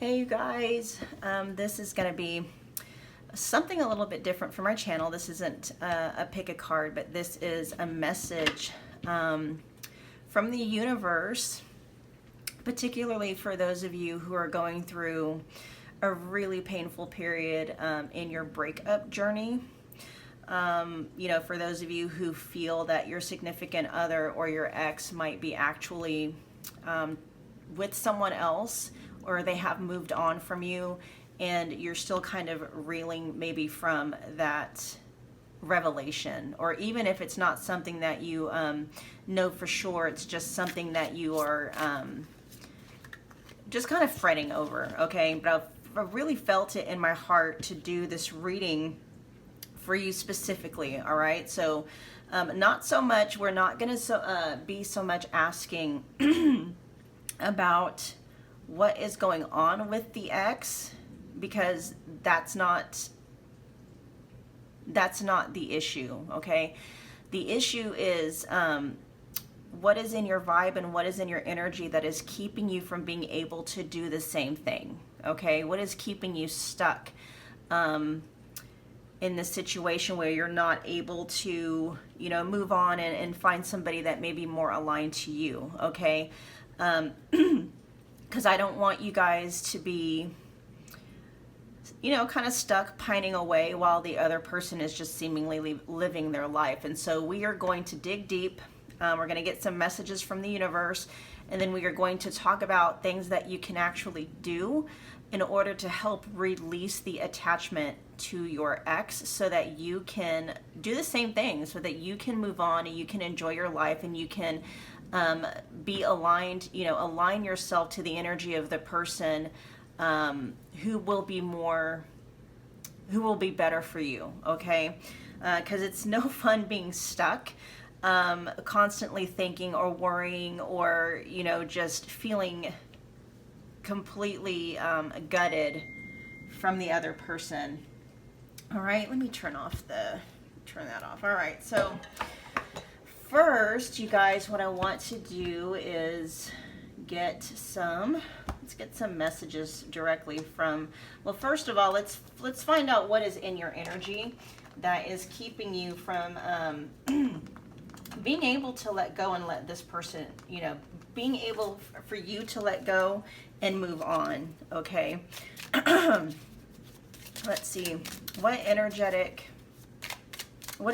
Hey you guys, this is going to be something a little bit different from our channel. This isn't a pick a card, but this is a message from the universe, particularly for those of you who are going through a really painful period in your breakup journey. For those of you who feel that your significant other or your ex might be actually with someone else, or they have moved on from you and you're still kind of reeling maybe from that revelation, or even if it's not something that you know for sure, it's just something that you are just kind of fretting over, okay? But I've really felt it in my heart to do this reading for you specifically, all right? So not so much, we're not going to be so much asking about what is going on with the ex, because that's not the issue, okay? The issue is what is in your vibe and what is in your energy that is keeping you from being able to do the same thing, okay? What is keeping you stuck in this situation where you're not able to, move on and find somebody that may be more aligned to you, okay? Because I don't want you guys to be, kind of stuck pining away while the other person is just seemingly living their life. And so we are going to dig deep. We're going to get some messages from the universe, and then we are going to talk about things that you can actually do in order to help release the attachment to your ex, so that you can do the same thing, so that you can move on and you can enjoy your life and you can be aligned, align yourself to the energy of the person who will be better for you, okay? Because it's no fun being stuck, constantly thinking or worrying or, just feeling completely gutted from the other person. All right, let me turn that off. All right, so first, you guys, what I want to do is let's get some messages directly from, well, first of all, let's find out what is in your energy that is keeping you from being able to let go and let this person, being able for you to let go and move on, okay? Let's see, what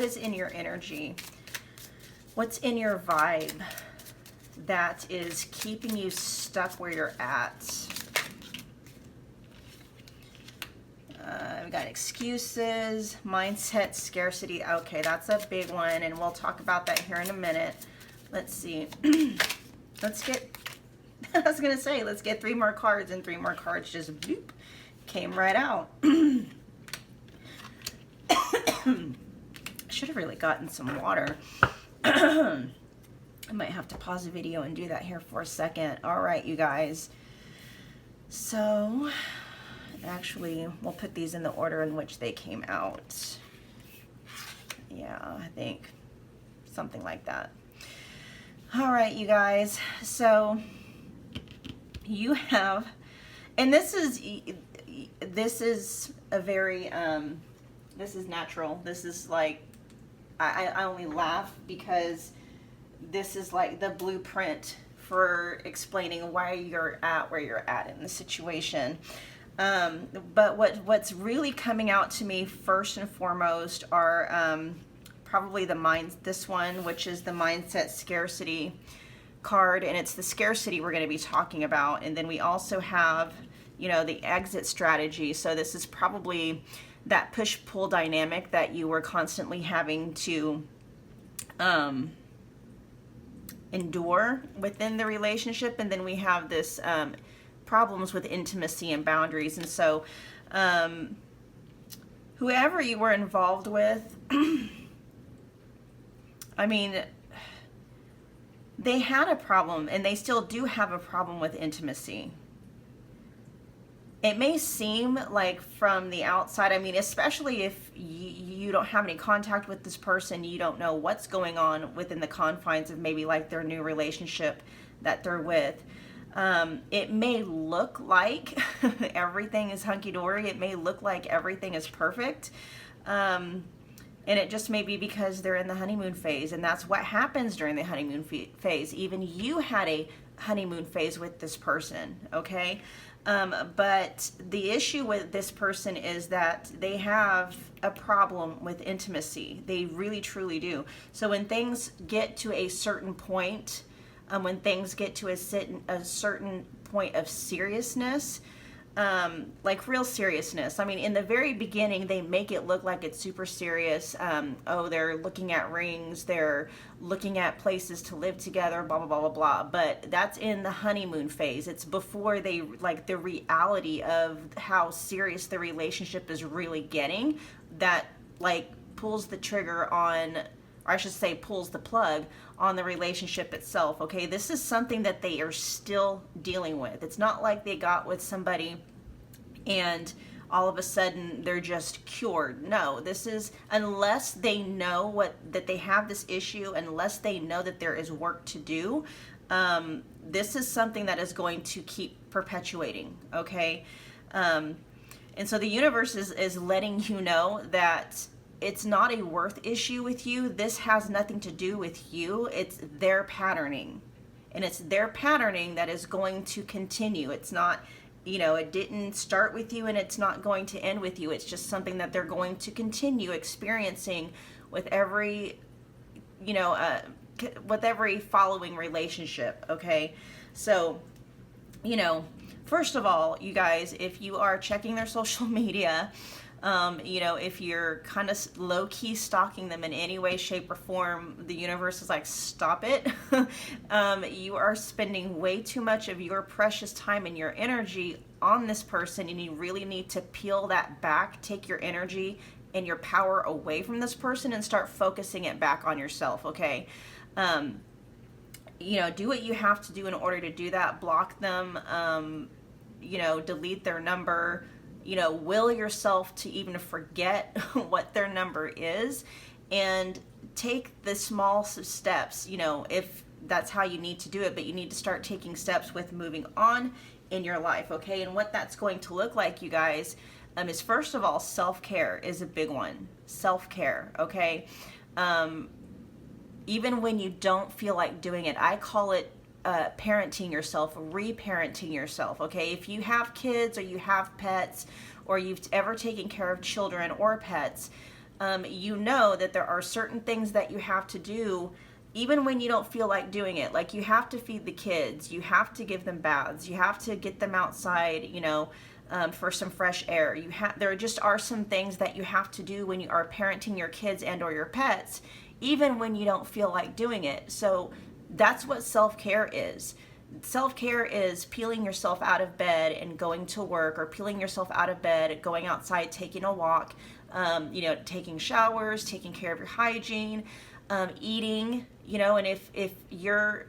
is in your energy? What's in your vibe that is keeping you stuck where you're at? We got excuses, mindset, scarcity. Okay, that's a big one, and we'll talk about that here in a minute. Let's see. Let's get three more cards, and three more cards just boop, came right out. Should have really gotten some water. I might have to pause the video and do that here for a second. All right, you guys. So, actually, we'll put these in the order in which they came out. Yeah, I think something like that. All right, you guys. So, you have, and this is a very, this is natural. This is like, I only laugh because this is like the blueprint for explaining why you're at where you're at in the situation. But what's really coming out to me first and foremost are probably this one, which is the mindset scarcity card, and it's the scarcity we're going to be talking about. And then we also have, the exit strategy. So this is probably that push-pull dynamic that you were constantly having to endure within the relationship. And then we have this problems with intimacy and boundaries. And so whoever you were involved with, I mean, they had a problem, and they still do have a problem with intimacy. It may seem like from the outside, I mean, especially if you don't have any contact with this person, you don't know what's going on within the confines of maybe like their new relationship that they're with. It may look like everything is hunky-dory. It may look like everything is perfect. And it just may be because they're in the honeymoon phase, and that's what happens during the honeymoon phase. Even you had a honeymoon phase with this person, okay? But the issue with this person is that they have a problem with intimacy. They really, truly do. So when things get to a certain point, when things get to a certain point of seriousness, like real seriousness. I mean, in the very beginning, they make it look like it's super serious. Oh, they're looking at rings, they're looking at places to live together, blah, blah, blah, blah, blah. But that's in the honeymoon phase. It's before they, like, the reality of how serious the relationship is really getting that, like, pulls the trigger on, or I should say pulls the plug on the relationship itself, okay? This is something that they are still dealing with. It's not like they got with somebody and all of a sudden they're just cured. No, this is, unless they know that they have this issue, unless they know that there is work to do, this is something that is going to keep perpetuating, okay? And so the universe is letting you know that it's not a worth issue with you. This has nothing to do with you. It's their patterning. And it's their patterning that is going to continue. It's not, it didn't start with you and it's not going to end with you. It's just something that they're going to continue experiencing with every, with every following relationship, okay? So, first of all, you guys, if you are checking their social media, if you're kind of low-key stalking them in any way, shape, or form, the universe is like, stop it. You are spending way too much of your precious time and your energy on this person, and you really need to peel that back, take your energy and your power away from this person and start focusing it back on yourself, okay? Do what you have to do in order to do that. Block them, delete their number, will yourself to even forget what their number is, and take the small steps, if that's how you need to do it, but you need to start taking steps with moving on in your life, okay? And what that's going to look like, you guys, is first of all, self-care is a big one. Self-care, okay? Even when you don't feel like doing it, I call it parenting yourself, reparenting yourself, okay? If you have kids or you have pets or you've ever taken care of children or pets, you know that there are certain things that you have to do even when you don't feel like doing it. Like, you have to feed the kids, you have to give them baths, you have to get them outside, for some fresh air. There just are some things that you have to do when you are parenting your kids and or your pets, even when you don't feel like doing it. So that's what self-care is. Self-care is peeling yourself out of bed and going to work, or peeling yourself out of bed, going outside, taking a walk, taking showers, taking care of your hygiene, eating, and if you're,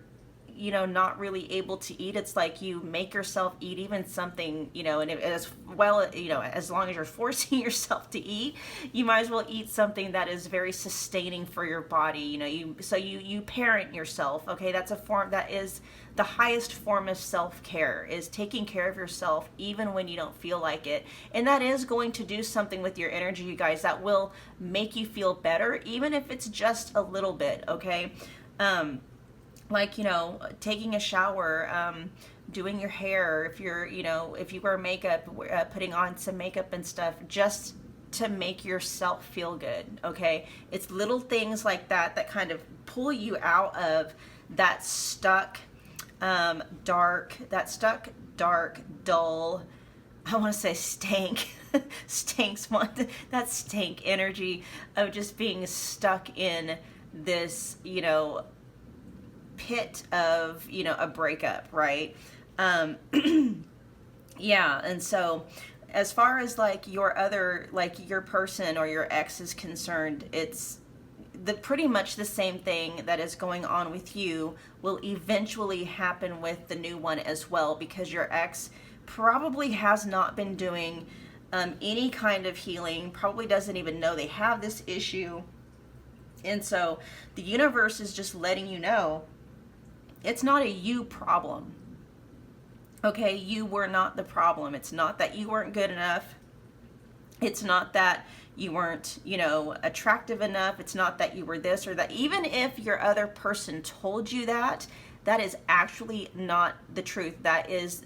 not really able to eat, it's like you make yourself eat even something, and as well, as long as you're forcing yourself to eat, you might as well eat something that is very sustaining for your body. You parent yourself, okay? That's a form, that is the highest form of self-care, is taking care of yourself even when you don't feel like it. And that is going to do something with your energy, you guys. That will make you feel better, even if it's just a little bit, okay? Taking a shower, doing your hair, if you wear makeup, putting on some makeup and stuff, just to make yourself feel good, okay? It's little things like that kind of pull you out of that stuck, dark, dull, I want to say stank, that stank energy of just being stuck in this, pit of, a breakup, right? Yeah, and so as far as like your person or your ex is concerned, it's pretty much the same thing that is going on with you will eventually happen with the new one as well, because your ex probably has not been doing any kind of healing, probably doesn't even know they have this issue. And so the universe is just letting you know it's not a you problem. Okay, you were not the problem. It's not that you weren't good enough. It's not that you weren't, attractive enough. It's not that you were this or that. Even if your other person told you that, that is actually not the truth. That is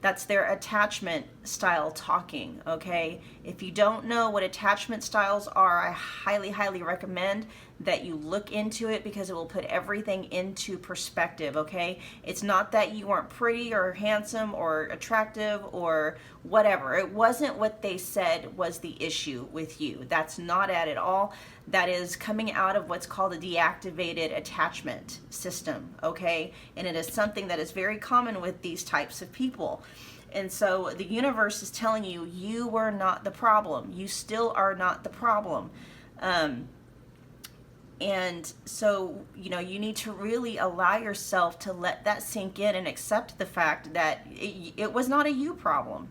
that's their attachment style talking, okay? If you don't know what attachment styles are, I highly, highly recommend that you look into it, because it will put everything into perspective, okay? It's not that you weren't pretty or handsome or attractive or whatever. It wasn't what they said was the issue with you. That's not it at all. That is coming out of what's called a deactivated attachment system, okay? And it is something that is very common with these types of people. And so the universe is telling you, you were not the problem. You still are not the problem. And so, you need to really allow yourself to let that sink in and accept the fact that it was not a you problem.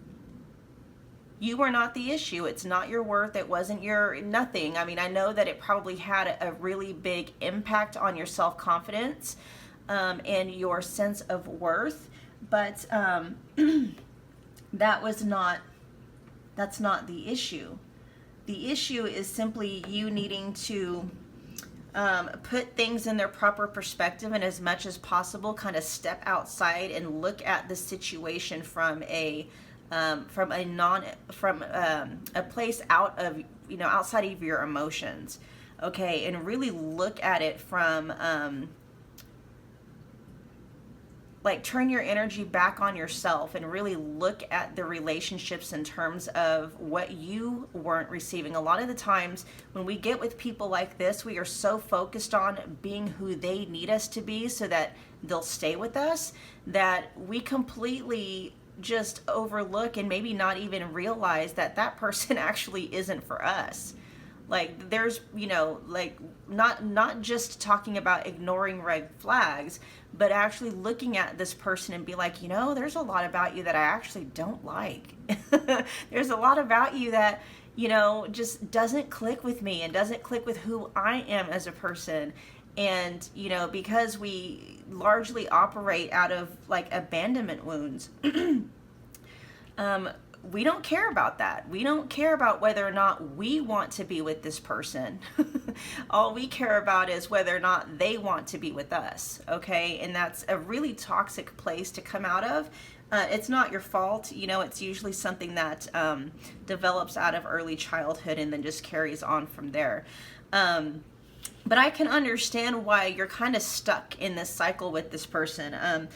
You were not the issue. It's not your worth. It wasn't your nothing. I mean, I know that it probably had a really big impact on your self-confidence and your sense of worth, but that's not the issue. The issue is simply you needing to put things in their proper perspective, and as much as possible kind of step outside and look at the situation from a place out of outside of your emotions, okay, and really look at it from like turn your energy back on yourself and really look at the relationships in terms of what you weren't receiving. A lot of the times when we get with people like this, we are so focused on being who they need us to be so that they'll stay with us, that we completely just overlook and maybe not even realize that that person actually isn't for us. Like there's, like not just talking about ignoring red flags, but actually looking at this person and be like, there's a lot about you that I actually don't like. There's a lot about you that, just doesn't click with me and doesn't click with who I am as a person. And, because we largely operate out of like abandonment wounds, we don't care about that. We don't care about whether or not we want to be with this person. All we care about is whether or not they want to be with us, okay? And that's a really toxic place to come out of. It's not your fault. It's usually something that develops out of early childhood and then just carries on from there. But I can understand why you're kind of stuck in this cycle with this person.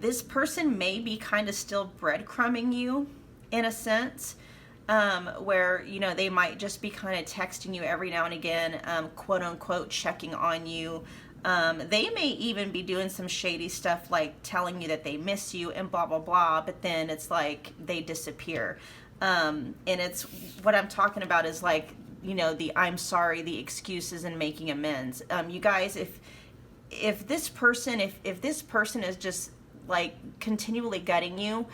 This person may be kind of still breadcrumbing you, in a sense, where, they might just be kind of texting you every now and again, quote unquote, checking on you. They may even be doing some shady stuff like telling you that they miss you and blah, blah, blah, but then it's like they disappear. And it's what I'm talking about is like, the I'm sorry, the excuses and making amends. You guys, if this person is just like continually gutting you,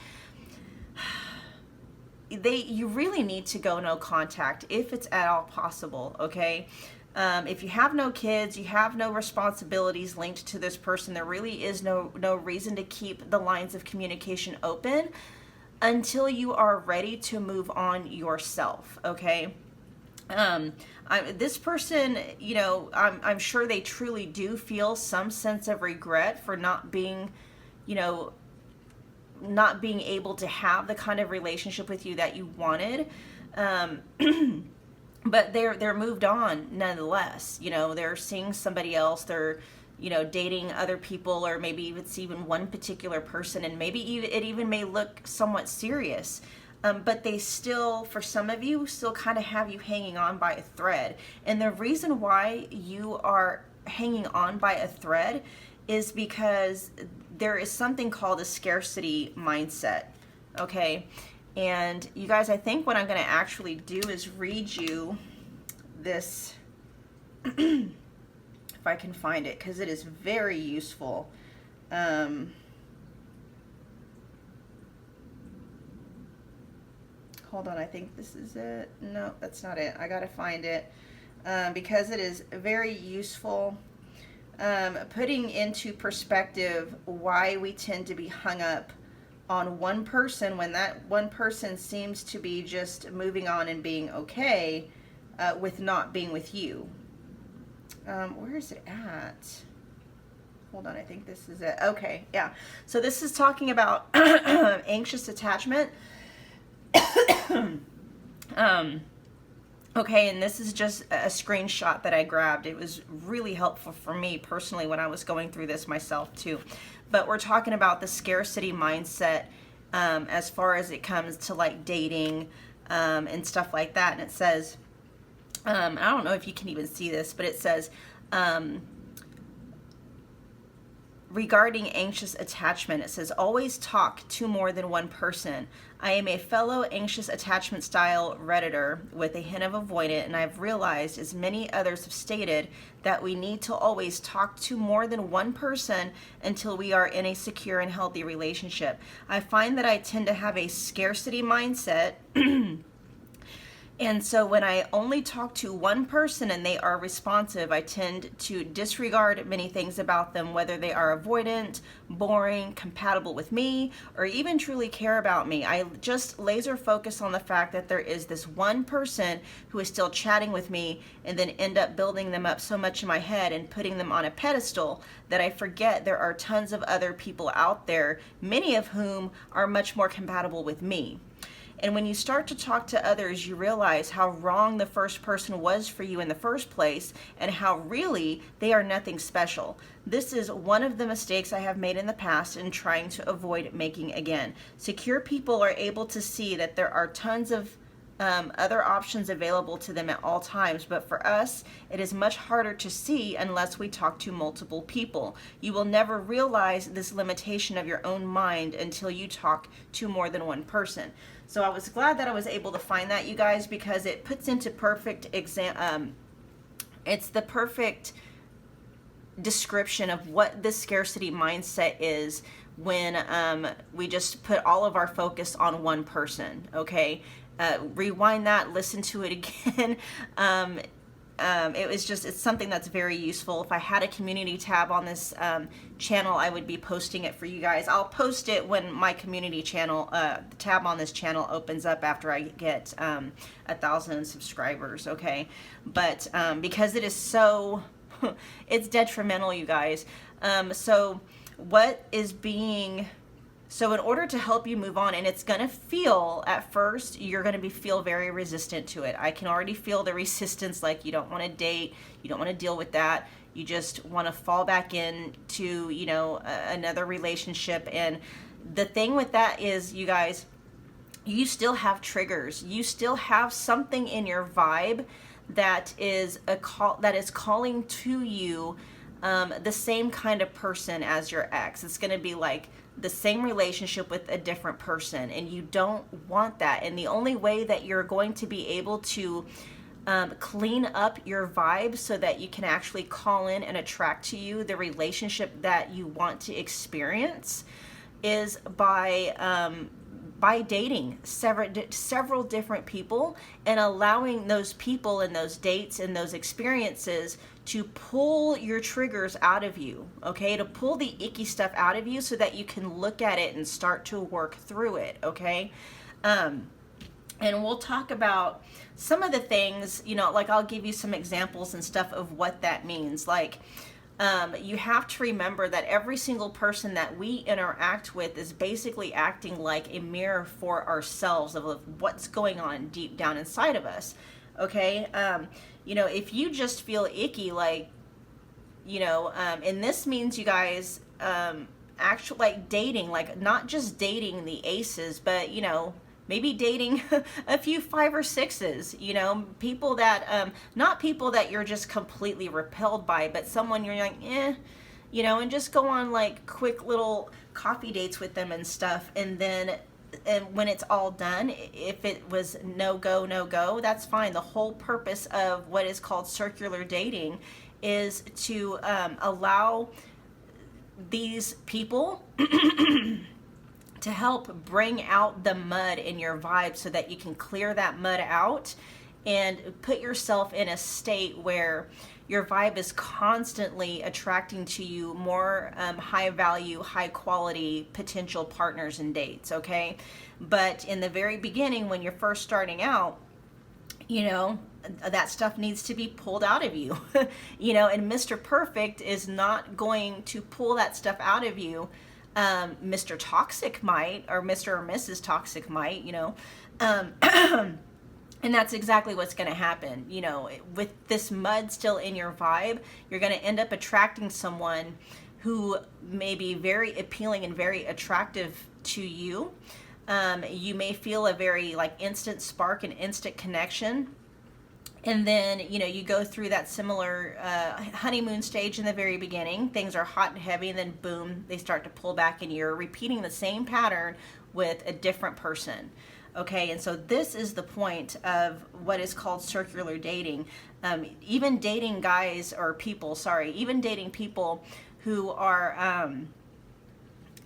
you really need to go no contact if it's at all possible, okay? If you have no kids, you have no responsibilities linked to this person, there really is no reason to keep the lines of communication open until you are ready to move on yourself, okay? This person, I'm sure they truly do feel some sense of regret for not being able to have the kind of relationship with you that you wanted. But they're moved on nonetheless. They're seeing somebody else. They're, dating other people, or maybe it's even one particular person, and maybe it even may look somewhat serious. But they still, for some of you, still kind of have you hanging on by a thread. And the reason why you are hanging on by a thread is because there is something called a scarcity mindset, okay? And you guys, I think what I'm going to actually do is read you this, if I can find it, because it is very useful. Hold on, I think this is it. No, that's not it. I got to find it because it is very useful. putting into perspective why we tend to be hung up on one person when that one person seems to be just moving on and being okay with not being with you. Where is it at? Hold on, I think this is it. Okay, yeah. So this is talking about anxious attachment. Okay, and this is just a screenshot that I grabbed. It was really helpful for me personally when I was going through this myself too. But we're talking about the scarcity mindset as far as it comes to like dating and stuff like that. And it says, I don't know if you can even see this, but it says, regarding anxious attachment, it says, always talk to more than one person. I am a fellow anxious attachment style Redditor with a hint of avoidant, and I've realized, as many others have stated, that we need to always talk to more than one person until we are in a secure and healthy relationship. I find that I tend to have a scarcity mindset. And so when I only talk to one person and they are responsive, I tend to disregard many things about them, whether they are avoidant, boring, compatible with me, or even truly care about me. I just laser focus on the fact that there is this one person who is still chatting with me, and then end up building them up so much in my head and putting them on a pedestal that I forget there are tons of other people out there, many of whom are much more compatible with me. And when you start to talk to others, you realize how wrong the first person was for you in the first place, and how really they are nothing special. This is one of the mistakes I have made in the past and trying to avoid making again. Secure people are able to see that there are tons of other options available to them at all times, but for us, it is much harder to see unless we talk to multiple people. You will never realize this limitation of your own mind until you talk to more than one person. So I was glad that I was able to find that, you guys, because it puts into perfect it's the perfect description of what the scarcity mindset is when we just put all of our focus on one person, okay? Rewind that, listen to it again. It's something that's very useful. If I had a community tab on this channel, I would be posting it for you guys. I'll post it when my community channel, the tab on this channel opens up after I get 1,000 subscribers, okay? But because it is so, it's detrimental, you guys. So in order to help you move on, and it's going to feel, at first, you're going to feel very resistant to it. I can already feel the resistance, like you don't want to date, you don't want to deal with that. You just want to fall back into, another relationship. And the thing with that is, you guys, you still have triggers. You still have something in your vibe that is calling to you the same kind of person as your ex. It's going to be like the same relationship with a different person, and you don't want that. And the only way that you're going to be able to clean up your vibe so that you can actually call in and attract to you the relationship that you want to experience is by dating several different people and allowing those people and those dates and those experiences to pull your triggers out of you, okay? To pull the icky stuff out of you so that you can look at it and start to work through it, okay? And we'll talk about some of the things, like I'll give you some examples and stuff of what that means. Like, you have to remember that every single person that we interact with is basically acting like a mirror for ourselves of what's going on deep down inside of us, okay? If you just feel icky, like, and this means, you guys, actually, like, dating, like, not just dating the aces, but, maybe dating a few 5 or 6s, people that, not people that you're just completely repelled by, but someone you're like, and just go on like quick little coffee dates with them and stuff. And when it's all done, if it was no go, that's fine. The whole purpose of what is called circular dating is to allow these people to help bring out the mud in your vibe so that you can clear that mud out and put yourself in a state where your vibe is constantly attracting to you more high value, high quality potential partners and dates, okay? But in the very beginning, when you're first starting out, you know, that stuff needs to be pulled out of you, you know, and Mr. Perfect is not going to pull that stuff out of you. Mr. Toxic might, or Mr. or Mrs. Toxic might, you know, and that's exactly what's going to happen. You know, with this mud still in your vibe, you're going to end up attracting someone who may be very appealing and very attractive to you. You may feel a very like instant spark and instant connection. And then, you know, you go through that similar honeymoon stage in the very beginning. Things are hot and heavy, and then boom, they start to pull back, and you're repeating the same pattern with a different person. Okay, and so this is the point of what is called circular dating. Even dating guys or people, even dating people who are,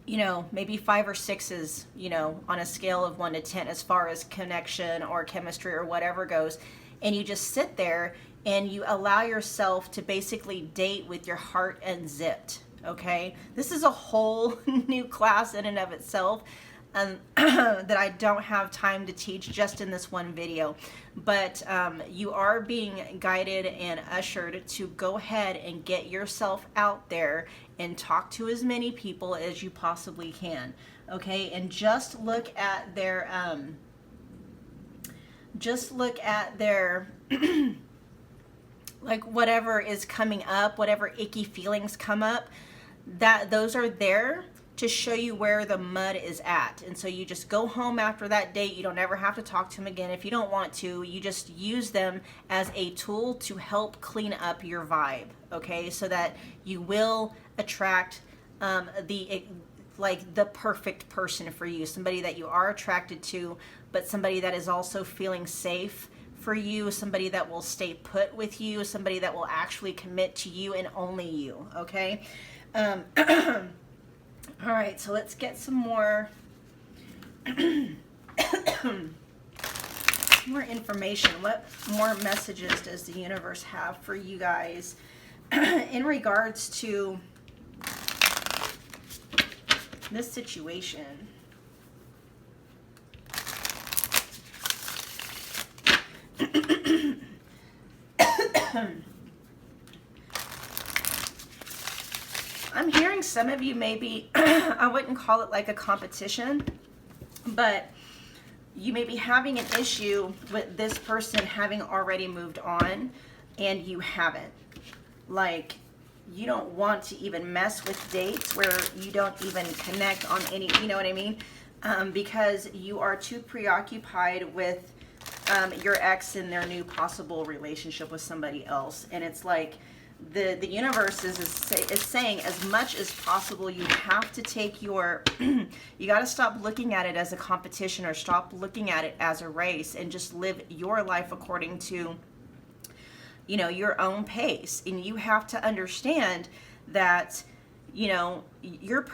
you know, maybe 5 or 6s, you know, on a scale of 1 to 10 as far as connection or chemistry or whatever goes. And you just sit there and you allow yourself to basically date with your heart unzipped, okay? This is a whole new class in and of itself that I don't have time to teach just in this one video. But you are being guided and ushered to go ahead and get yourself out there and talk to as many people as you possibly can, okay? And just look at their... like whatever is coming up, whatever icky feelings come up, that those are there to show you where the mud is at. And so you just go home after that date. You don't ever have to talk to them again if you don't want to. You just use them as a tool to help clean up your vibe, okay? So that you will attract the perfect person for you, somebody that you are attracted to, but somebody that is also feeling safe for you, somebody that will stay put with you, somebody that will actually commit to you and only you, okay? All right, so let's get some more more information. What more messages does the universe have for you guys in regards to this situation? I'm hearing some of you maybe, I wouldn't call it like a competition, but you may be having an issue with this person having already moved on and you haven't. Like, you don't want to even mess with dates where you don't even connect on any, you know what I mean? Because you are too preoccupied with your ex and their new possible relationship with somebody else. And it's like the universe is saying, as much as possible, you have to take your, you got to stop looking at it as a competition, or stop looking at it as a race, and just live your life according to, you know, your own pace. And you have to understand that, you know, your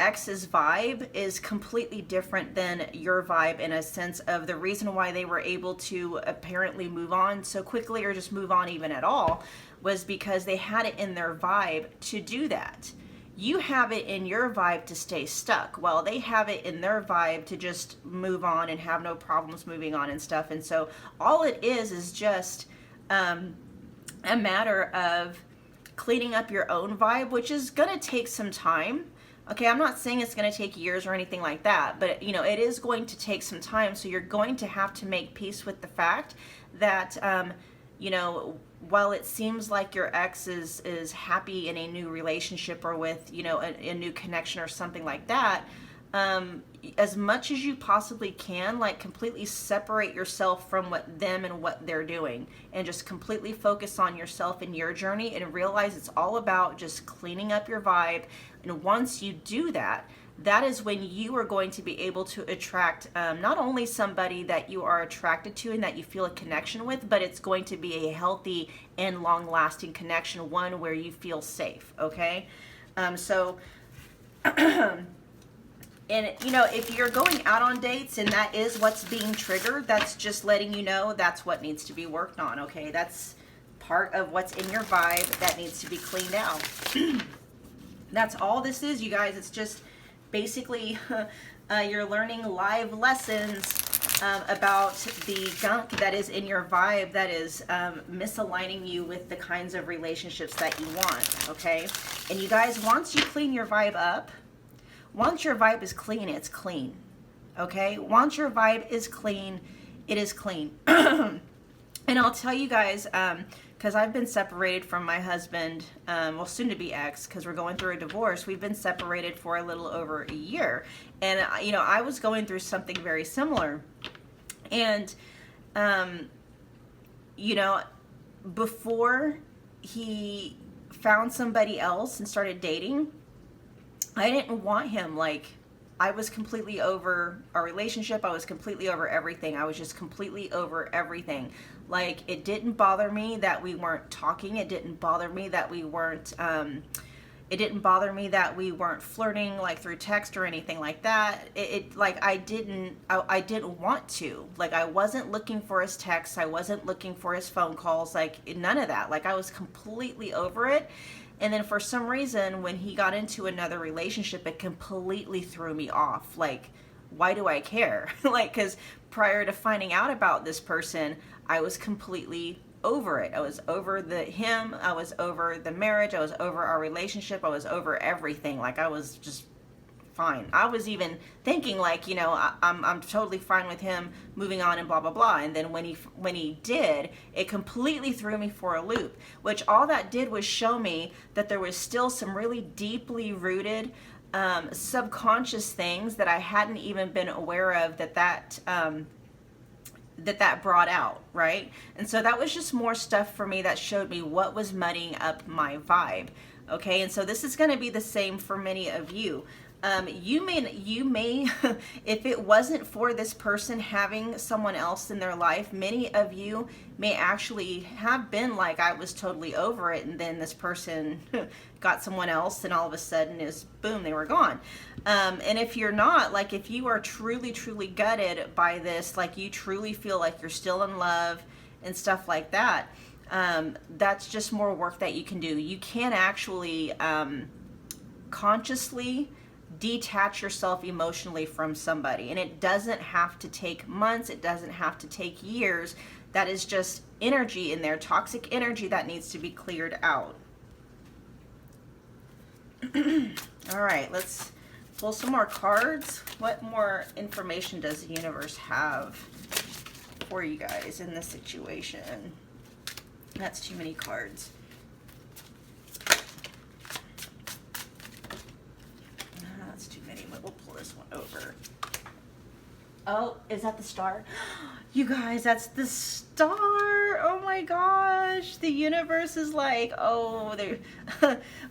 ex's vibe is completely different than your vibe, in a sense of the reason why they were able to apparently move on so quickly, or just move on even at all, was because they had it in their vibe to do that. You have it in your vibe to stay stuck, while they have it in their vibe to just move on and have no problems moving on and stuff. And so all it is just a matter of cleaning up your own vibe, which is going to take some time. Okay, I'm not saying it's going to take years or anything like that, but you know, it is going to take some time. So you're going to have to make peace with the fact that, you know, while it seems like your ex is happy in a new relationship, or with, you know, a new connection or something like that, as much as you possibly can, like, completely separate yourself from them and what they're doing, and just completely focus on yourself and your journey, and realize it's all about just cleaning up your vibe. And once you do that, that is when you are going to be able to attract not only somebody that you are attracted to and that you feel a connection with, but it's going to be a healthy and long-lasting connection, one where you feel safe, okay? And, you know, if you're going out on dates and that is what's being triggered, that's just letting you know that's what needs to be worked on, okay? That's part of what's in your vibe that needs to be cleaned out. That's all this is, you guys. It's just basically you're learning live lessons about the gunk that is in your vibe that is misaligning you with the kinds of relationships that you want, okay? And you guys, once you clean your vibe up, once your vibe is clean, it's clean, okay? Once your vibe is clean, it is clean. And I'll tell you guys, because I've been separated from my husband, well, soon to be ex, because we're going through a divorce. We've been separated for a little over a year. And, you know, I was going through something very similar. And, you know, before he found somebody else and started dating, I didn't want him. Like, I was completely over our relationship. I was completely over everything. I was just completely over everything. Like, it didn't bother me that we weren't talking. It didn't bother me that we weren't, flirting, like, through text or anything like that. I didn't want to. Like, I wasn't looking for his texts. I wasn't looking for his phone calls. Like, none of that. Like, I was completely over it. And then for some reason, when he got into another relationship, it completely threw me off. Like, why do I care? Like, because prior to finding out about this person, I was completely over it. I was over him. I was over the marriage. I was over our relationship. I was over everything. Like, I was just fine. I was even thinking, like, you know, I'm totally fine with him moving on and blah blah blah. And then when he did, it completely threw me for a loop. Which all that did was show me that there was still some really deeply rooted subconscious things that I hadn't even been aware of that brought out, right? And so that was just more stuff for me that showed me what was muddying up my vibe. Okay, and so this is going to be the same for many of you. You may, if it wasn't for this person having someone else in their life, many of you may actually have been like, I was totally over it, and then this person got someone else, and all of a sudden is boom, they were gone. And if you're not, like, if you are truly, truly gutted by this, like, you truly feel like you're still in love and stuff like that, that's just more work that you can do. You can actually consciously detach yourself emotionally from somebody, and it doesn't have to take months, it doesn't have to take years. That is just energy in there, toxic energy that needs to be cleared out. All right, let's pull some more cards. What more information does the universe have for you guys in this situation? That's too many cards. That's too many, but we'll pull this one over. Oh, is that the star? You guys, that's the star. Oh my gosh. The universe is like, oh,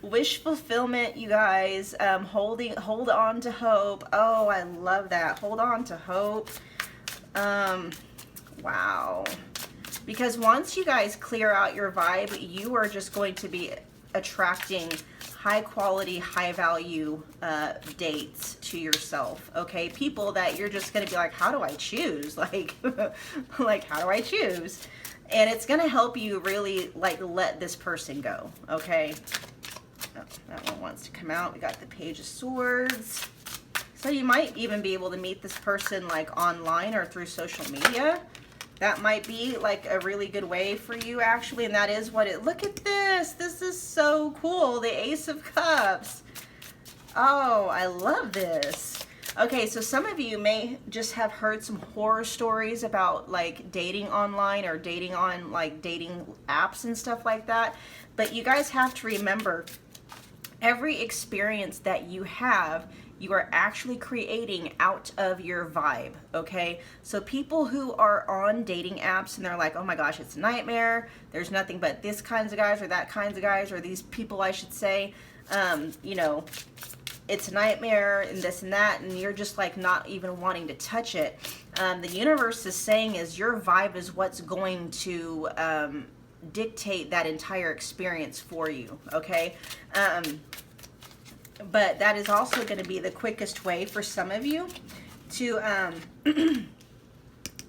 wish fulfillment, you guys. Hold on to hope. Oh, I love that. Hold on to hope. Wow. Because once you guys clear out your vibe, you are just going to be attracting high quality, high value dates to yourself, okay? People that you're just gonna be like, how do I choose? Like, like, how do I choose? And it's gonna help you really, like, let this person go, okay? Oh, that one wants to come out. We got the Page of Swords. So you might even be able to meet this person, like, online or through social media. That might be like a really good way for you, actually, and that is what it, look at this. This is so cool. The Ace of Cups. Oh, I love this. Okay, so some of you may just have heard some horror stories about, like, dating online or dating on, like, dating apps and stuff like that. But you guys have to remember, every experience that you have, you are actually creating out of your vibe, okay? So people who are on dating apps and they're like, oh my gosh, it's a nightmare. There's nothing but this kinds of guys or that kinds of guys, or these people, I should say, you know, it's a nightmare and this and that, and you're just like not even wanting to touch it. The universe is saying is your vibe is what's going to dictate that entire experience for you, okay? But that is also going to be the quickest way for some of you to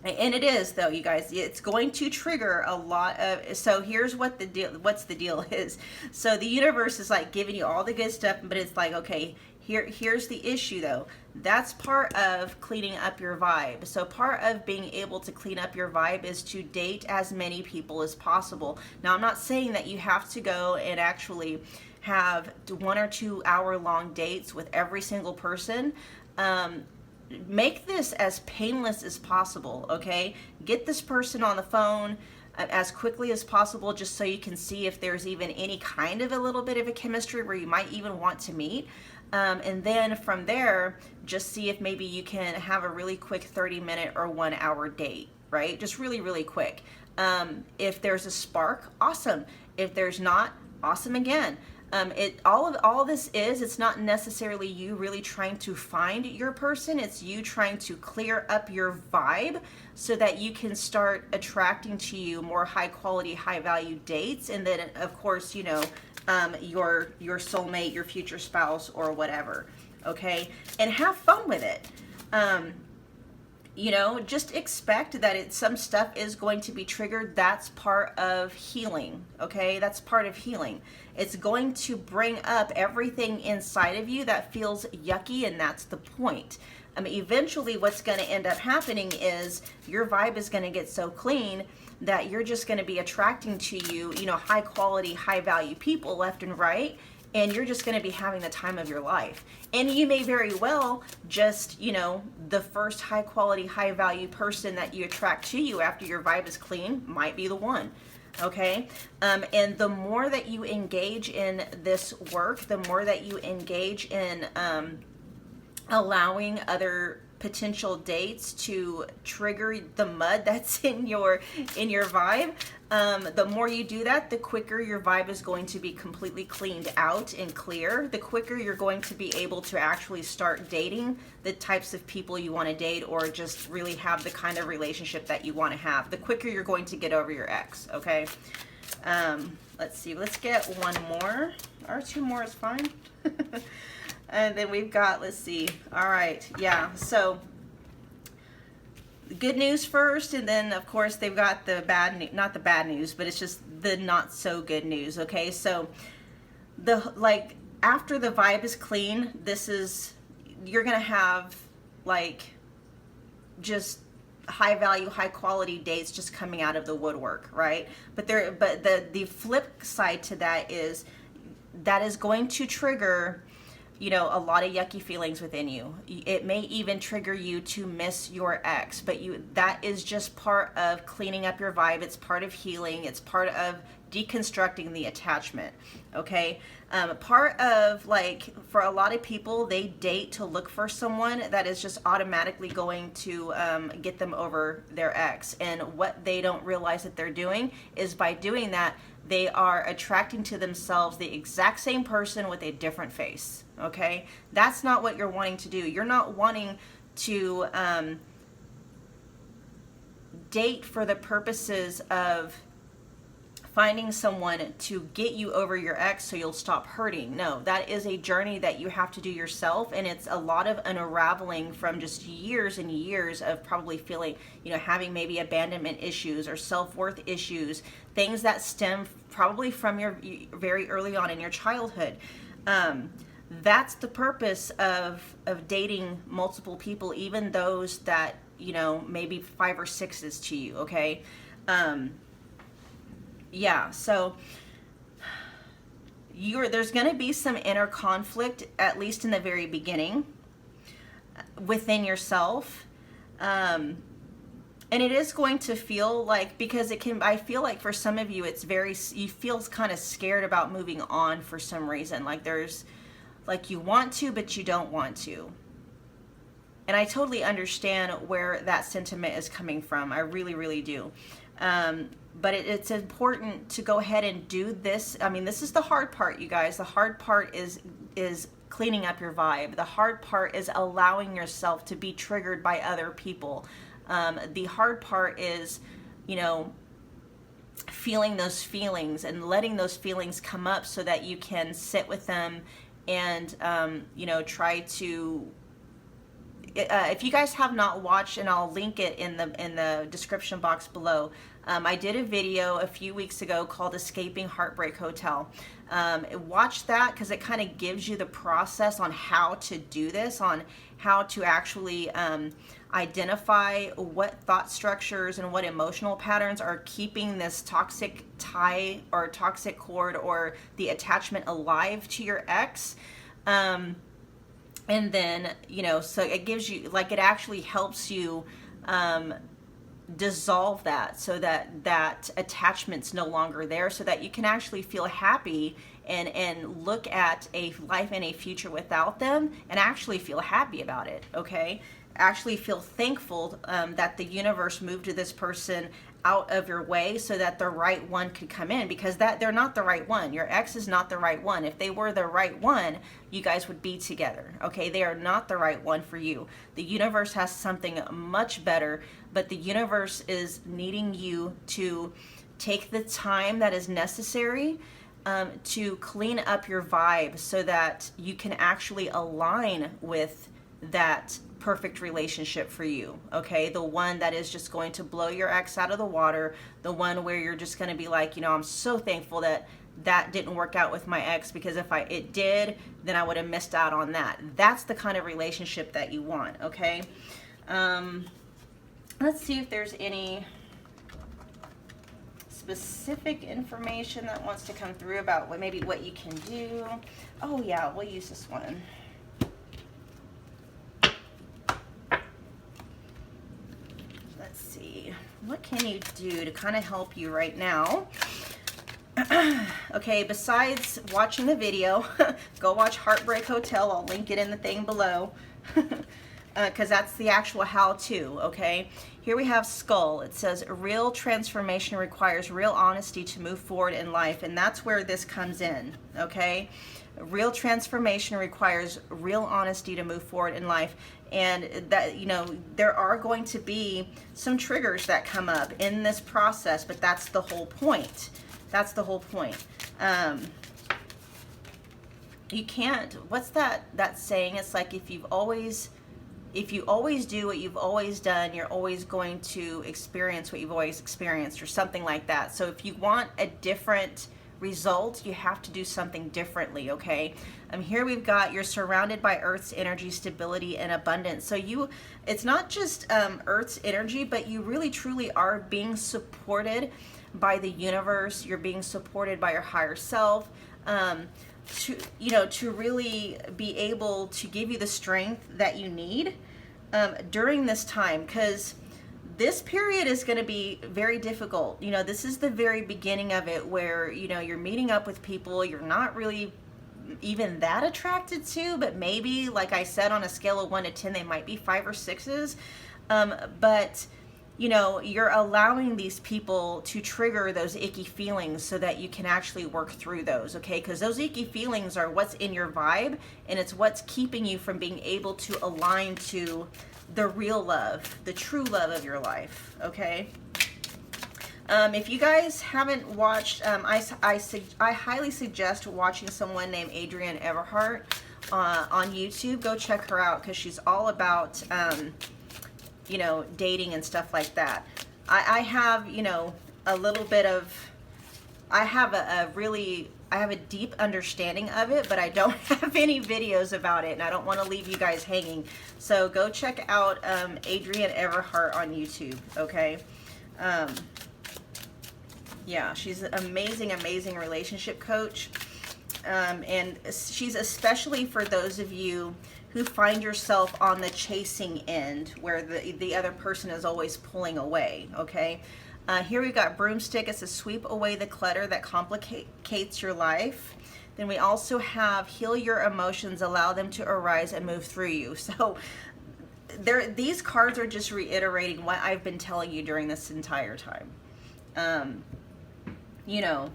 And it is, though, you guys, it's going to trigger a lot of, so here's what the deal, what's the deal is. So the universe is like giving you all the good stuff, but it's like, okay, here's the issue though. That's part of cleaning up your vibe. So part of being able to clean up your vibe is to date as many people as possible. Now, I'm not saying that you have to go and actually have 1 or 2 hour long dates with every single person. Make this as painless as possible, okay? Get this person on the phone as quickly as possible, just so you can see if there's even any kind of a little bit of a chemistry where you might even want to meet. And then from there, just see if maybe you can have a really quick 30-minute or 1 hour date, right? Just really, really quick. If there's a spark, awesome. If there's not, awesome again. All this is, it's not necessarily you really trying to find your person. It's you trying to clear up your vibe so that you can start attracting to you more high quality, high value dates. And then of course, you know, your soulmate, your future spouse or whatever. Okay. And have fun with it. You know, just expect that some stuff is going to be triggered. That's part of healing, okay? That's part of healing. It's going to bring up everything inside of you that feels yucky, and that's the point. I mean, eventually what's going to end up happening is your vibe is going to get so clean that you're just going to be attracting to you, you know, high quality, high value people left and right. And you're just going to be having the time of your life. And you may very well just, you know, the first high quality, high value person that you attract to you after your vibe is clean might be the one. Okay. And the more that you engage in this work, the more that you engage in allowing other potential dates to trigger the mud that's in your vibe, the more you do that, the quicker your vibe is going to be completely cleaned out and clear. The quicker you're going to be able to actually start dating the types of people you want to date, or just really have the kind of relationship that you want to have. The quicker you're going to get over your ex. Okay. Let's see, let's get one more, or 2 more is fine. And then we've got, let's see. All right. Yeah. So good news first. And then of course they've got the bad, not the bad news, but it's just the not so good news. Okay. So after the vibe is clean, you're going to have like just high value, high quality dates just coming out of the woodwork. Right. But the flip side to that is going to trigger, you know, a lot of yucky feelings within you. It may even trigger you to miss your ex, but that is just part of cleaning up your vibe. It's part of healing. It's part of deconstructing the attachment. Okay. Part of, like, for a lot of people, they date to look for someone that is just automatically going to get them over their ex. And what they don't realize that they're doing is, by doing that, they are attracting to themselves the exact same person with a different face. Okay? That's not what you're wanting to do. You're not wanting to date for the purposes of finding someone to get you over your ex so you'll stop hurting. No, that is a journey that you have to do yourself, and it's a lot of unraveling from just years and years of probably feeling, you know, having maybe abandonment issues or self-worth issues, things that stem probably from your very early on in your childhood. That's the purpose of dating multiple people, even those that, you know, maybe 5 or 6s to you. Okay. Yeah, so there's going to be some inner conflict, at least in the very beginning, within yourself. And it is going to feel like, because I feel like for some of you, you feel kind of scared about moving on for some reason. Like you want to, but you don't want to. And I totally understand where that sentiment is coming from. I really, really do. But it's important to go ahead and do this. I mean, this is the hard part, you guys. The hard part is cleaning up your vibe. The hard part is allowing yourself to be triggered by other people. The hard part is, you know, feeling those feelings and letting those feelings come up so that you can sit with them and, you know, try to if you guys have not watched, and I'll link it in the description box below, I did a video a few weeks ago called Escaping Heartbreak Hotel. Watch that, because it kind of gives you the process on how to do this, on how to actually identify what thought structures and what emotional patterns are keeping this toxic tie or toxic cord or the attachment alive to your ex. And then, you know, so it gives you, like, it actually helps you dissolve that, so that that attachment's no longer there, so that you can actually feel happy and look at a life and a future without them and actually feel happy about it, okay? Actually feel thankful that the universe moved to this person out of your way so that the right one could come in, because that they're not the right one. Your ex is not the right one. If they were the right one, you guys would be together, okay? They are not the right one for you. The universe has something much better, but the universe is needing you to take the time that is necessary to clean up your vibe so that you can actually align with that perfect relationship for you, okay? The one that is just going to blow your ex out of the water, the one where you're just going to be like, you know, I'm so thankful that that didn't work out with my ex, because if it did, then I would have missed out on that. That's the kind of relationship that you want, okay? Let's see if there's any specific information that wants to come through about what maybe what you can do. Oh yeah, we'll use this one. Let's see, what can you do to kind of help you right now? Okay, besides watching the video, go watch Heartbreak Hotel. I'll link it in the thing below, because that's the actual how-to, okay? Here we have Skull. It says, real transformation requires real honesty to move forward in life, and that's where this comes in, okay? Real transformation requires real honesty to move forward in life, and that, you know, there are going to be some triggers that come up in this process, but that's the whole point. That's the whole point. You can't, what's that saying? It's like, if you always do what you've always done, you're always going to experience what you've always experienced, or something like that. So if you want a different result, you have to do something differently, okay? Here we've got, you're surrounded by Earth's energy, stability, and abundance. So it's not just Earth's energy, but you really truly are being supported by the universe. You're being supported by your higher self, to really be able to give you the strength that you need during this time, because this period is going to be very difficult. You know, this is the very beginning of it, where, you know, you're meeting up with people you're not really even that attracted to, but maybe, like I said, on a scale of 1 to 10, they might be 5 or 6s. But you know, you're allowing these people to trigger those icky feelings so that you can actually work through those, okay? Because those icky feelings are what's in your vibe, and it's what's keeping you from being able to align to the real love, the true love of your life, okay? If you guys haven't watched, I highly suggest watching someone named Adrienne Everhart on YouTube. Go check her out, because she's all about you know, dating and stuff like that. I have, you know, a little bit of, I have a deep understanding of it, but I don't have any videos about it, and I don't want to leave you guys hanging. So go check out Adrienne Everhart on YouTube, okay? Yeah, she's an amazing, amazing relationship coach. And she's especially for those of you who find yourself on the chasing end, where the other person is always pulling away, okay? Here we've got Broomstick. It says, sweep away the clutter that complicates your life. Then we also have heal your emotions, allow them to arise and move through you. So these cards are just reiterating what I've been telling you during this entire time. You know,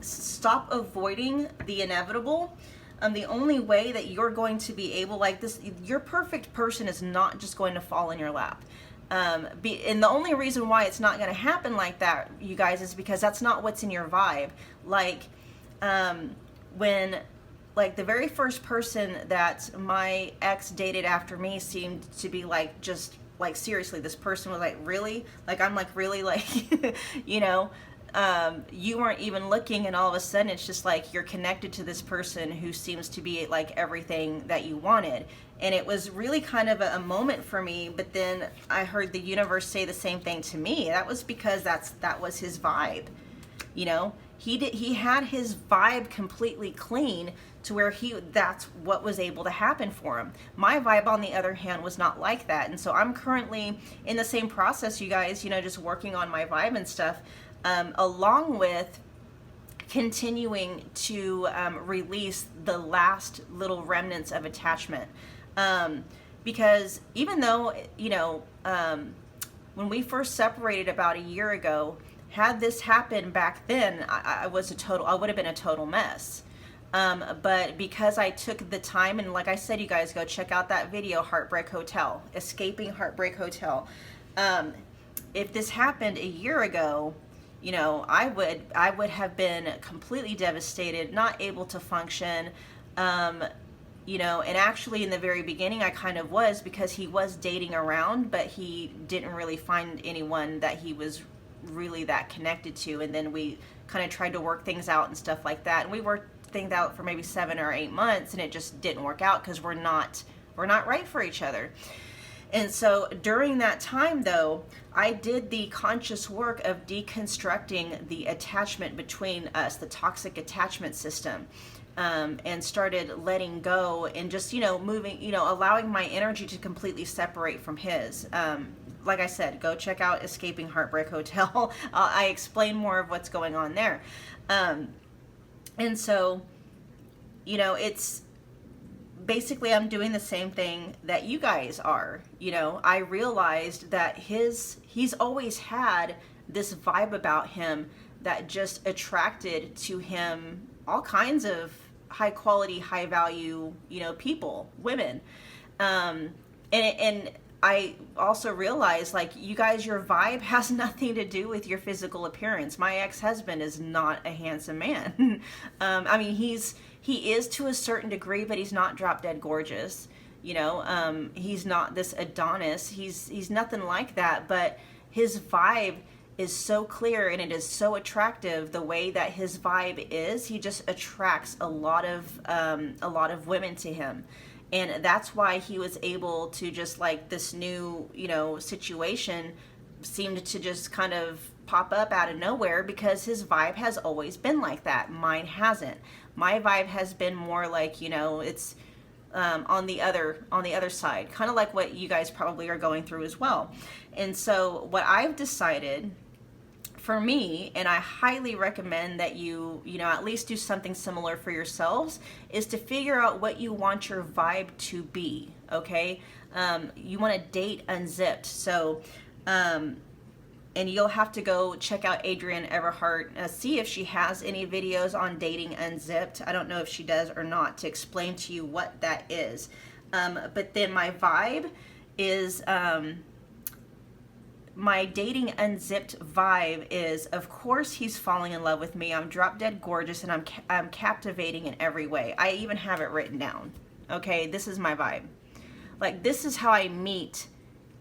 stop avoiding the inevitable. The only way that you're going to be able, like this, your perfect person is not just going to fall in your lap. And the only reason why it's not going to happen like that, you guys, is because that's not what's in your vibe. Like, like the very first person that my ex dated after me seemed to be like, just like, seriously, this person was like, really? Like, I'm like, really? Like, you know, you weren't even looking, and all of a sudden it's just like you're connected to this person who seems to be like everything that you wanted. And it was really kind of a moment for me, but then I heard the universe say the same thing to me. That was because that was his vibe. You know, he had his vibe completely clean to where that's what was able to happen for him. My vibe, on the other hand, was not like that. And so I'm currently in the same process, you guys, you know, just working on my vibe and stuff, along with continuing to release the last little remnants of attachment. Because even though, you know, when we first separated about a year ago, had this happened back then, I would have been a total mess. But because I took the time, and like I said, you guys go check out that video, Heartbreak Hotel, Escaping Heartbreak Hotel. If this happened a year ago, you know, I would have been completely devastated, not able to function. You know, and actually in the very beginning I kind of was, because he was dating around, but he didn't really find anyone that he was really that connected to. And then we kind of tried to work things out and stuff like that. And we worked things out for maybe 7 or 8 months, and it just didn't work out because we're not right for each other. And so during that time, though, I did the conscious work of deconstructing the attachment between us, the toxic attachment system, and started letting go and just, you know, moving, you know, allowing my energy to completely separate from his. Like I said, go check out Escaping Heartbreak Hotel. I explain more of what's going on there. And so, you know, it's basically, I'm doing the same thing that you guys are. You know, I realized that he's always had this vibe about him that just attracted to him all kinds of high quality, high value, you know, people, women. And I also realized, like, you guys, your vibe has nothing to do with your physical appearance. My ex-husband is not a handsome man. I mean, he is to a certain degree, but he's not drop dead gorgeous. You know, he's not this Adonis. He's nothing like that, but his vibe is so clear, and it is so attractive. The way that his vibe is, he just attracts a lot of women to him. And that's why he was able to, just like this new, you know, situation seemed to just kind of pop up out of nowhere, because his vibe has always been like that. Mine hasn't. My vibe has been more like, you know, it's on the other side, kind of like what you guys probably are going through as well. And so what I've decided for me, and I highly recommend that you know, at least do something similar for yourselves, is to figure out what you want your vibe to be. Okay, you want to date unzipped. So, and you'll have to go check out Adrienne Everhart, see if she has any videos on dating unzipped. I don't know if she does or not, to explain to you what that is. But then my vibe is, my dating unzipped vibe is, of course, he's falling in love with me. I'm drop dead gorgeous, and I'm captivating in every way. I even have it written down. Okay, this is my vibe. Like, this is how I meet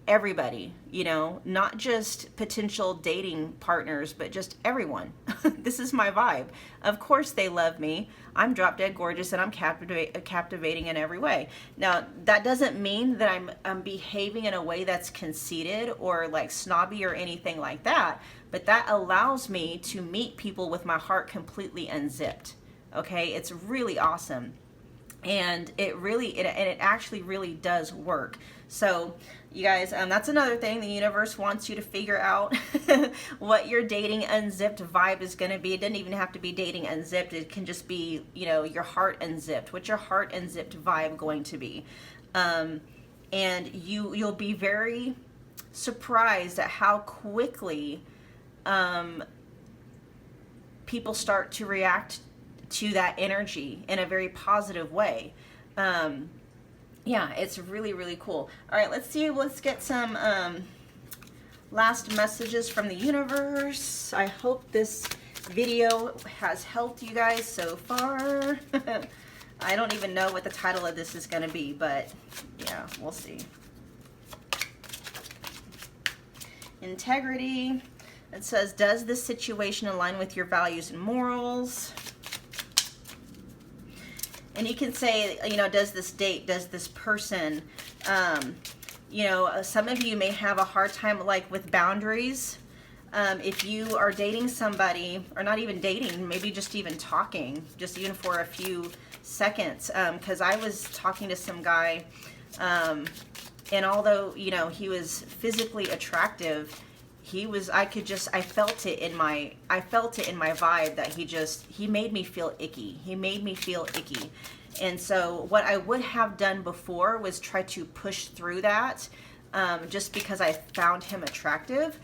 everybody, you know, not just potential dating partners, but just everyone. This is my vibe. Of course they love me. I'm drop dead gorgeous, and I'm captivating in every way. Now, that doesn't mean that I'm behaving in a way that's conceited or like snobby or anything like that, but that allows me to meet people with my heart completely unzipped. Okay, it's really awesome. And it actually really does work. So you guys, that's another thing. The universe wants you to figure out what your dating unzipped vibe is going to be. It doesn't even have to be dating unzipped. It can just be, you know, your heart unzipped. What's your heart unzipped vibe going to be? And you'll be very surprised at how quickly people start to react to that energy in a very positive way. Yeah, it's really, really cool. All right, let's get some last messages from the universe. I hope this video has helped you guys so far. I don't even know what the title of this is going to be, but yeah, we'll see. Integrity. It says, does this situation align with your values and morals? And you can say, you know, does this date, does this person, you know, some of you may have a hard time like with boundaries. If you are dating somebody, or not even dating, maybe just even talking, just even for a few seconds, because I was talking to some guy, and although, you know, he was physically attractive, I felt it in my vibe that he made me feel icky. He made me feel icky. And so what I would have done before was try to push through that, just because I found him attractive.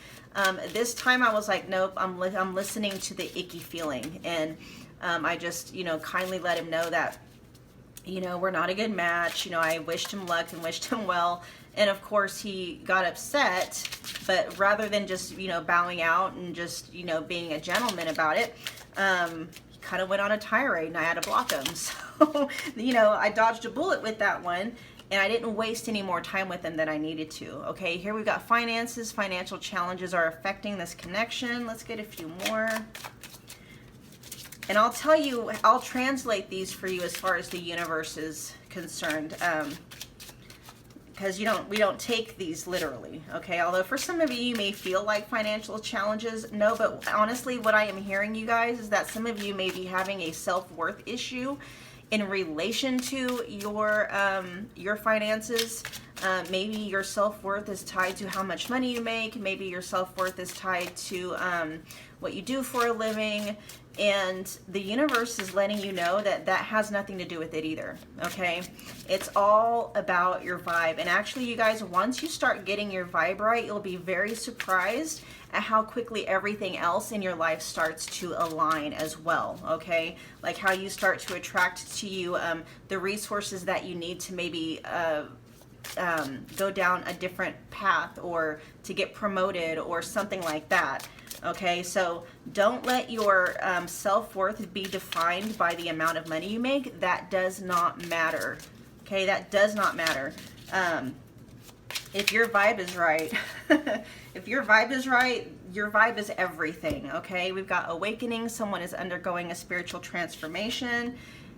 This time I was like, nope, I'm listening to the icky feeling. And I just, you know, kindly let him know that, you know, we're not a good match. You know, I wished him luck and wished him well. And of course he got upset, but rather than just, you know, bowing out and just, you know, being a gentleman about it, he kind of went on a tirade and I had to block him. So, you know, I dodged a bullet with that one, and I didn't waste any more time with him than I needed to. Okay, here we've got finances. Financial challenges are affecting this connection. Let's get a few more. And I'll tell you, I'll translate these for you as far as the universe is concerned. Because we don't take these literally, okay? Although for some of you, you may feel like financial challenges. No, but honestly, what I am hearing, you guys, is that some of you may be having a self-worth issue in relation to your finances. Maybe your self-worth is tied to how much money you make. Maybe your self-worth is tied to what you do for a living. And the universe is letting you know that that has nothing to do with it either, okay? It's all about your vibe. And actually, you guys, once you start getting your vibe right, you'll be very surprised at how quickly everything else in your life starts to align as well, okay? Like how you start to attract to you the resources that you need to maybe go down a different path, or to get promoted or something like that. Okay, so don't let your self-worth be defined by the amount of money you make. That does not matter. Okay, that does not matter. If your vibe is right, if your vibe is right, your vibe is everything. Okay, we've got awakening. Someone is undergoing a spiritual transformation.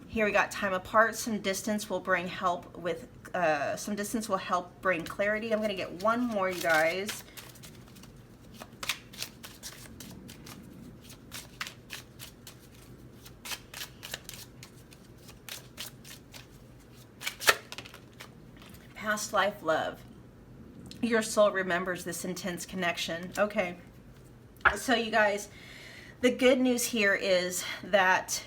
Here we got time apart. Some distance will bring help with, some distance will help bring clarity. I'm going to get one more, you guys. Past life love. Your soul remembers this intense connection. Okay. So you guys, the good news here is that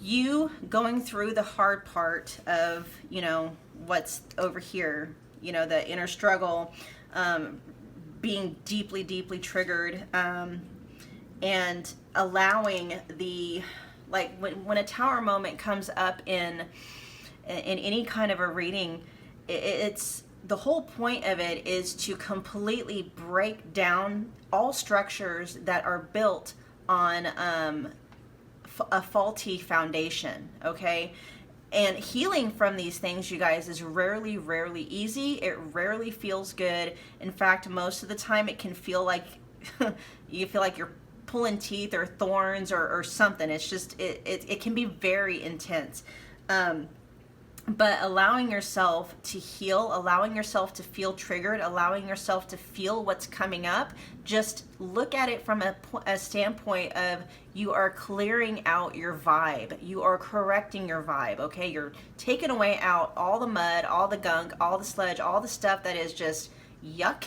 you going through the hard part of, you know, what's over here, you know, the inner struggle, being deeply, deeply triggered, and allowing the, like when a tower moment comes up in any kind of a reading, it's the whole point of it is to completely break down all structures that are built on a faulty foundation, okay? And healing from these things, you guys, is rarely easy. It rarely feels good. In fact, most of the time it can feel like you feel like you're pulling teeth or thorns or something. It's just, it can be very intense. But allowing yourself to heal, allowing yourself to feel triggered, allowing yourself to feel what's coming up, just look at it from a standpoint of you are clearing out your vibe. You are correcting your vibe, okay? You're taking away out all the mud, all the gunk, all the sludge, all the stuff that is just yuck.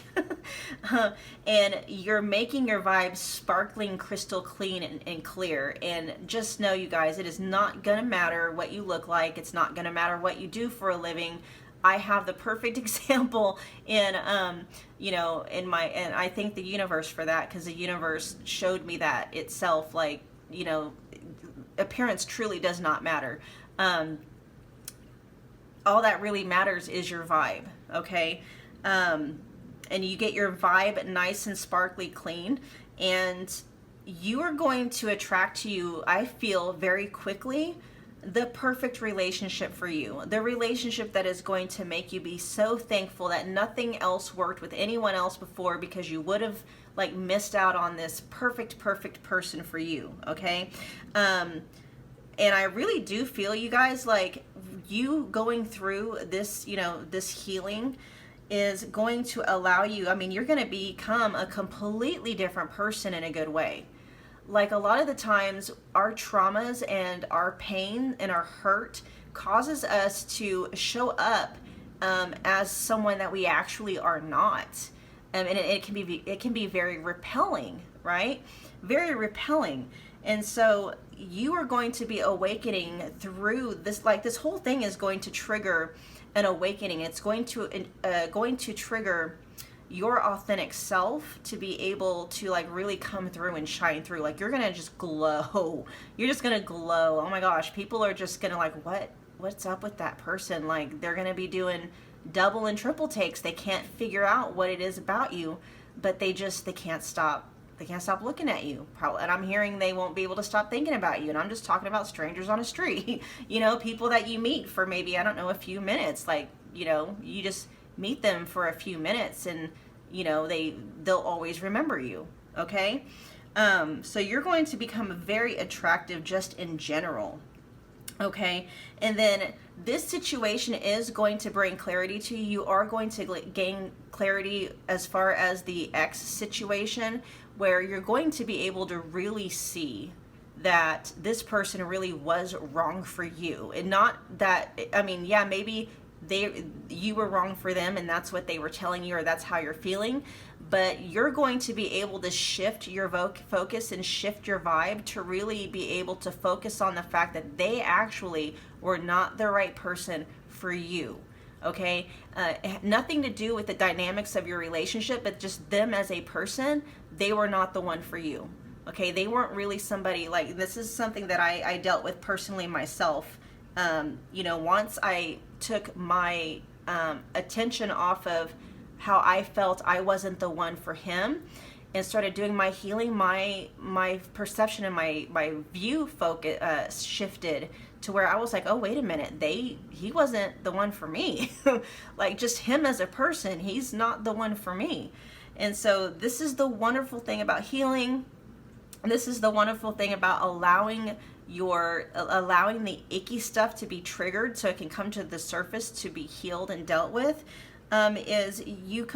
And you're making your vibe sparkling, crystal clean and clear. And just know, you guys, it is not gonna matter what you look like. It's not gonna matter what you do for a living. I have the perfect example in you know, and I thank the universe for that, because the universe showed me that itself, like, you know, appearance truly does not matter. All that really matters is your vibe, okay? And you get your vibe nice and sparkly clean, and you are going to attract to you, I feel, very quickly, the perfect relationship for you. The relationship that is going to make you be so thankful that nothing else worked with anyone else before, because you would have like missed out on this perfect person for you. Okay. And I really do feel, you guys, like you going through this, this healing is going to allow you, I mean, you're going to become a completely different person in a good way. Like a lot of the times our traumas and our pain and our hurt causes us to show up as someone that we actually are not. And it can be very repelling, right? Very repelling. And so you are going to be awakening through this, like this whole thing is going to trigger an awakening. It's going to trigger your authentic self to be able to like really come through and shine through. Like you're gonna just glow. You're just gonna glow. Oh my gosh, people are just gonna like, what's up with that person? Like they're gonna be doing double and triple takes. They can't figure out what it is about you, but they can't stop. They can't stop looking at you. And I'm hearing they won't be able to stop thinking about you. And I'm just talking about strangers on a street, people that you meet for maybe, I don't know, a few minutes. Like, you just meet them for a few minutes and, they'll always remember you. Okay. So you're going to become very attractive just in general. Okay. And then this situation is going to bring clarity to you. You are going to gain clarity as far as the ex situation, where you're going to be able to really see that this person really was wrong for you. And not that, I mean, yeah, maybe you were wrong for them and that's what they were telling you, or that's how you're feeling, but you're going to be able to shift your focus and shift your vibe to really be able to focus on the fact that they actually were not the right person for you. Okay, nothing to do with the dynamics of your relationship, but just them as a person. They were not the one for you. Okay, they weren't really somebody, like, this is something that I dealt with personally myself. Once I took my attention off of how I felt I wasn't the one for him and started doing my healing, my perception and my view focus shifted to where I was like, oh, wait a minute, he wasn't the one for me. Like, just him as a person, he's not the one for me. And so this is the wonderful thing about healing. This is the wonderful thing about allowing the icky stuff to be triggered so it can come to the surface to be healed and dealt with, is your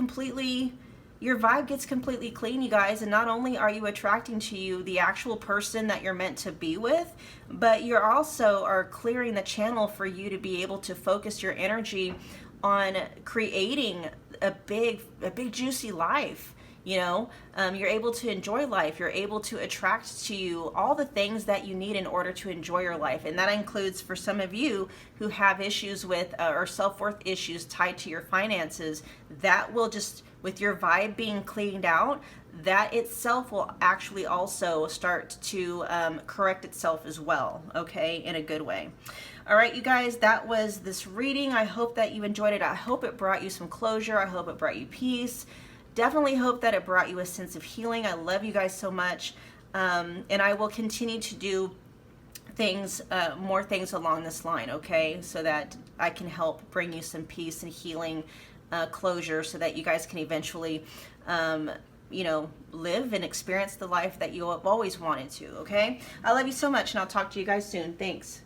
vibe gets completely clean, you guys. And not only are you attracting to you the actual person that you're meant to be with, but you're also are clearing the channel for you to be able to focus your energy on creating a big juicy life. You're able to enjoy life. You're able to attract to you all the things that you need in order to enjoy your life. And that includes, for some of you who have issues with or self-worth issues tied to your finances, that will just, with your vibe being cleaned out, that itself will actually also start to correct itself as well, okay, in a good way. All right, you guys, that was this reading. I hope that you enjoyed it. I hope it brought you some closure. I hope it brought you peace. Definitely hope that it brought you a sense of healing. I love you guys so much. And I will continue to do more things along this line, okay? So that I can help bring you some peace and healing, closure, so that you guys can eventually, live and experience the life that you have always wanted to, okay? I love you so much, and I'll talk to you guys soon. Thanks.